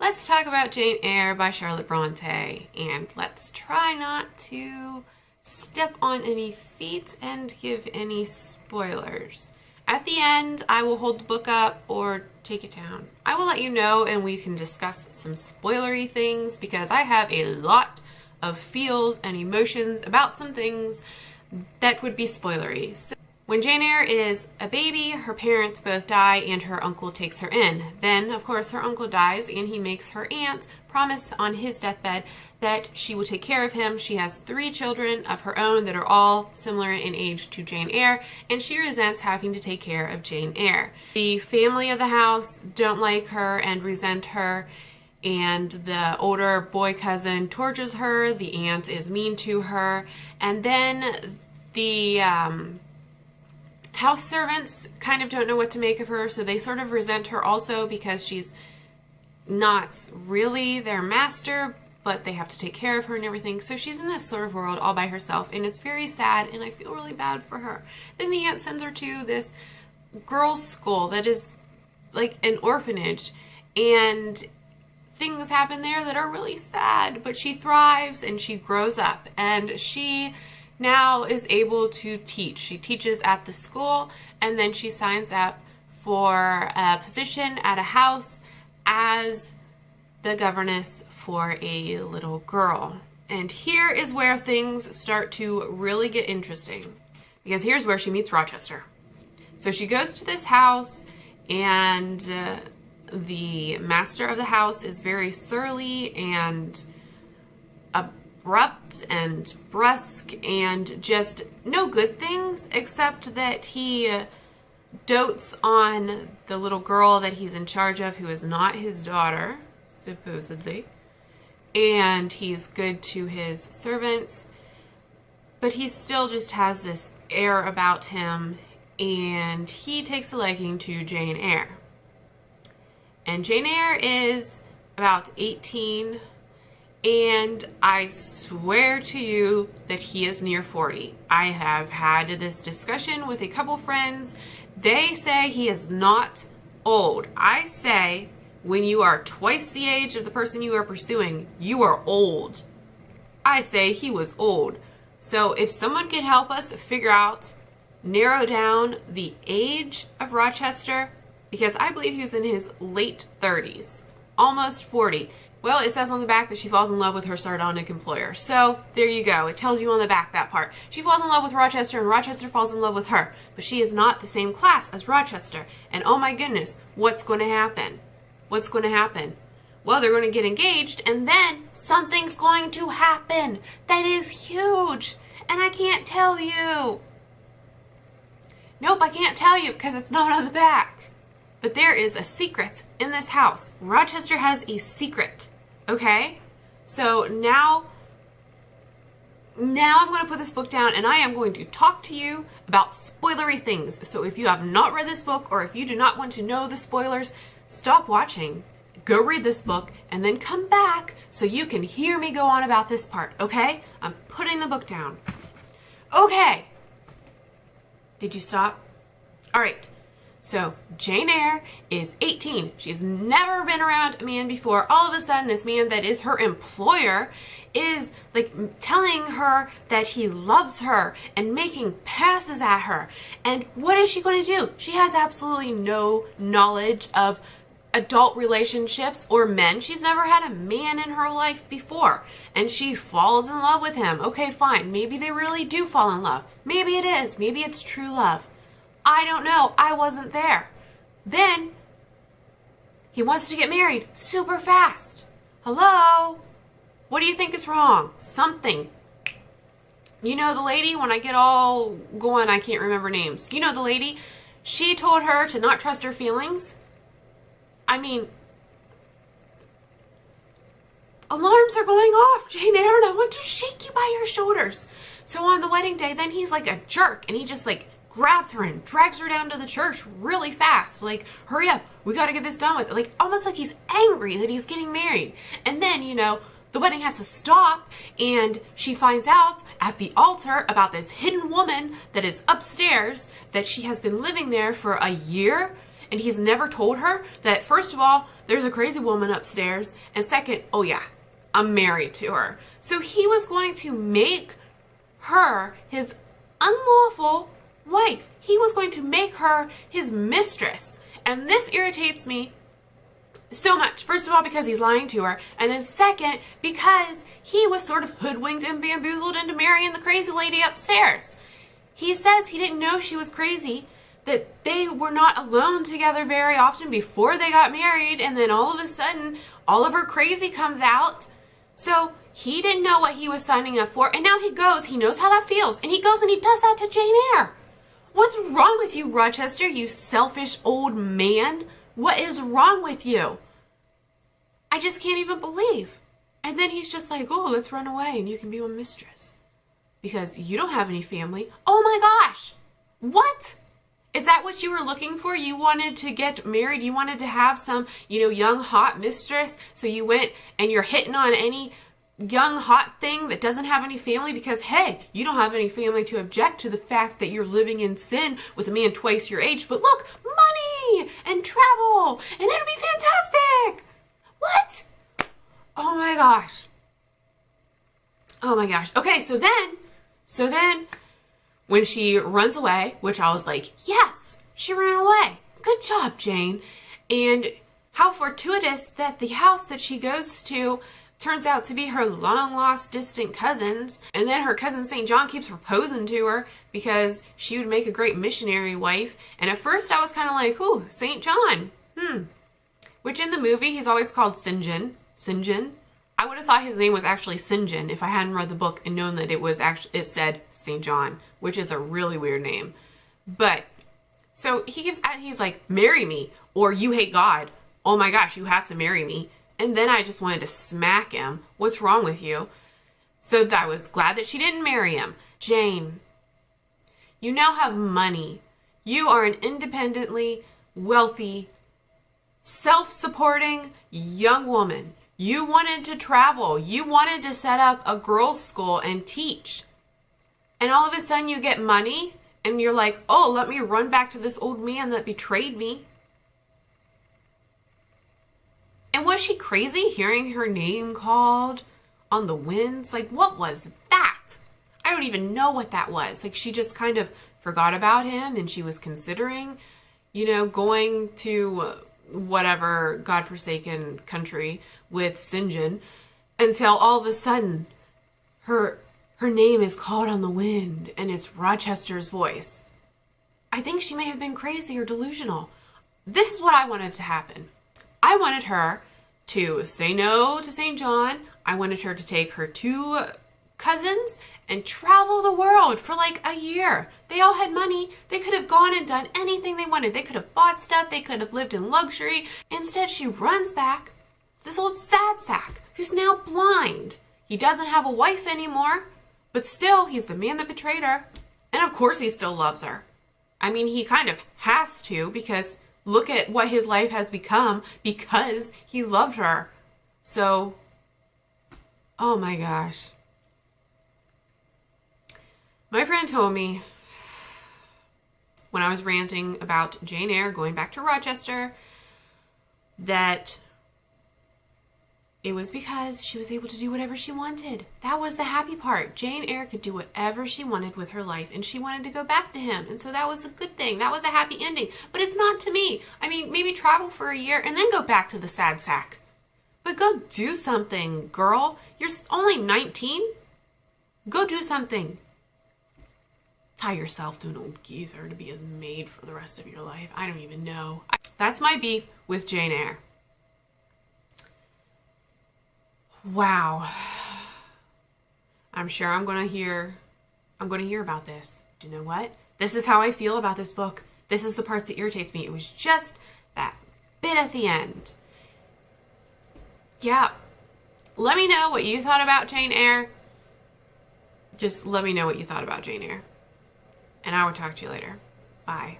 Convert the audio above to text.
let's talk about Jane Eyre by Charlotte Bronte, and let's try not to step on any feet and give any spoilers. At the end, I will hold the book up or take it down. I will let you know and we can discuss some spoilery things because I have a lot of feels and emotions about some things that would be spoilery. So, when Jane Eyre is a baby, her parents both die and her uncle takes her in. Then, of course, her uncle dies and he makes her aunt promise on his deathbed that she will take care of him. She has 3 children of her own that are all similar in age to Jane Eyre, and she resents having to take care of Jane Eyre. The family of the house don't like her and resent her, and the older boy cousin tortures her. The aunt is mean to her, and then the house servants kind of don't know what to make of her, so they sort of resent her also because she's not really their master, but they have to take care of her and everything. So she's in this sort of world all by herself, and it's very sad, and I feel really bad for her. Then the aunt sends her to this girls' school that is like an orphanage, and things happen there that are really sad, but she thrives and she grows up, and she now is able to teach. She teaches at the school, and then she signs up for a position at a house as the governess for a little girl. And here is where things start to really get interesting, because here's where she meets Rochester. So she goes to this house, and the master of the house is very surly and abrupt and brusque and just no good things, except that he dotes on the little girl that he's in charge of, who is not his daughter, supposedly. And he's good to his servants, but he still just has this air about him, and he takes a liking to Jane Eyre. And Jane Eyre is about 18, and I swear to you that he is near 40. I have had this discussion with a couple friends. They say he is not old. I say when you are twice the age of the person you are pursuing, you are old. I say he was old. So if someone can help us figure out, narrow down the age of Rochester, because I believe he was in his late 30s, almost 40. Well, it says on the back that she falls in love with her sardonic employer. So there you go. It tells you on the back that part. She falls in love with Rochester and Rochester falls in love with her. But she is not the same class as Rochester. And oh my goodness, what's going to happen? What's going to happen? Well, they're going to get engaged, and then something's going to happen that is huge. And I can't tell you. Nope, I can't tell you because it's not on the back. But there is a secret in this house. Rochester has a secret, okay? So now I'm going to put this book down, and I am going to talk to you about spoilery things. So if you have not read this book, or if you do not want to know the spoilers, stop watching, go read this book, and then come back so you can hear me go on about this part, okay? I'm putting the book down. Okay. Did you stop? All right. So Jane Eyre is 18. She's never been around a man before. All of a sudden, this man that is her employer is like telling her that he loves her and making passes at her. And what is she going to do? She has absolutely no knowledge of adult relationships or men. She's never had a man in her life before, and she falls in love with him. Okay, fine. Maybe they really do fall in love. Maybe it is. Maybe it's true love. I don't know. I wasn't there. Then he wants to get married super fast. Hello? What do you think is wrong? Something. You know the lady, when I get all going, I can't remember names. You know the lady? She told her to not trust her feelings. I mean, alarms are going off, Jane Eyre, and I want to shake you by your shoulders. So on the wedding day, then he's like a jerk, and he just like grabs her and drags her down to the church really fast. Like, hurry up, we gotta get this done with. Like, almost like he's angry that he's getting married. And then, you know, the wedding has to stop, and she finds out at the altar about this hidden woman that is upstairs, that she has been living there for a year, and he's never told her that, first of all, there's a crazy woman upstairs, and second, oh yeah, I'm married to her. So he was going to make her his unlawful wife. He was going to make her his mistress. And this irritates me so much. First of all, because he's lying to her. And then second, because he was sort of hoodwinked and bamboozled into marrying the crazy lady upstairs. He says he didn't know she was crazy, that they were not alone together very often before they got married, and then all of a sudden, all of her crazy comes out. So he didn't know what he was signing up for, and now he goes, he knows how that feels, and he goes and he does that to Jane Eyre. What's wrong with you, Rochester, you selfish old man? What is wrong with you? I just can't even believe. And then he's just like, oh, let's run away and you can be my mistress. Because you don't have any family. Oh my gosh! What? Is that what you were looking for? You wanted to get married? You wanted to have some, young, hot mistress? So you went and you're hitting on any young, hot thing that doesn't have any family because, hey, you don't have any family to object to the fact that you're living in sin with a man twice your age. But look, money and travel, and it'll be fantastic. What? Oh my gosh. Oh my gosh. Okay, so then, when she runs away, which I was like, yes, she ran away. Good job, Jane. And how fortuitous that the house that she goes to turns out to be her long-lost distant cousins. And then her cousin St. John keeps proposing to her because she would make a great missionary wife. And at first I was kind of like, ooh, St. John. Which in the movie, he's always called St. John. St. John. I would have thought his name was actually St. John if I hadn't read the book and known that it said St. John, which is a really weird name. But, so he's like, marry me, or you hate God. Oh my gosh, you have to marry me. And then I just wanted to smack him. What's wrong with you? So I was glad that she didn't marry him. Jane, you now have money. You are an independently wealthy, self-supporting young woman. You wanted to travel. You wanted to set up a girls' school and teach. And all of a sudden you get money and you're like, oh, let me run back to this old man that betrayed me. And was she crazy hearing her name called on the winds? Like, what was that? I don't even know what that was. Like, she just kind of forgot about him and she was considering, going to whatever godforsaken country with St. John until all of a sudden her name is called on the wind and it's Rochester's voice. I think she may have been crazy or delusional. This is what I wanted to happen. I wanted her to say no to St. John. I wanted her to take her 2 cousins and travel the world for like a year. They all had money. They could have gone and done anything they wanted. They could have bought stuff. They could have lived in luxury. Instead, she runs back. This old sad sack who's now blind. He doesn't have a wife anymore, but still, he's the man that betrayed her. And of course, he still loves her. I mean, he kind of has to, because look at what his life has become because he loved her. So, oh my gosh. My friend told me when I was ranting about Jane Eyre going back to Rochester that it was because she was able to do whatever she wanted. That was the happy part. Jane Eyre could do whatever she wanted with her life, and she wanted to go back to him. And so that was a good thing. That was a happy ending. But it's not to me. I mean, maybe travel for a year and then go back to the sad sack. But go do something, girl. You're only 19. Go do something. Tie yourself to an old geezer to be a maid for the rest of your life. I don't even know. That's my beef with Jane Eyre. Wow. I'm sure I'm going to hear about this. You know what? This is how I feel about this book. This is the part that irritates me. It was just that bit at the end. Yeah. Let me know what you thought about Jane Eyre. Just let me know what you thought about Jane Eyre. And I will talk to you later. Bye.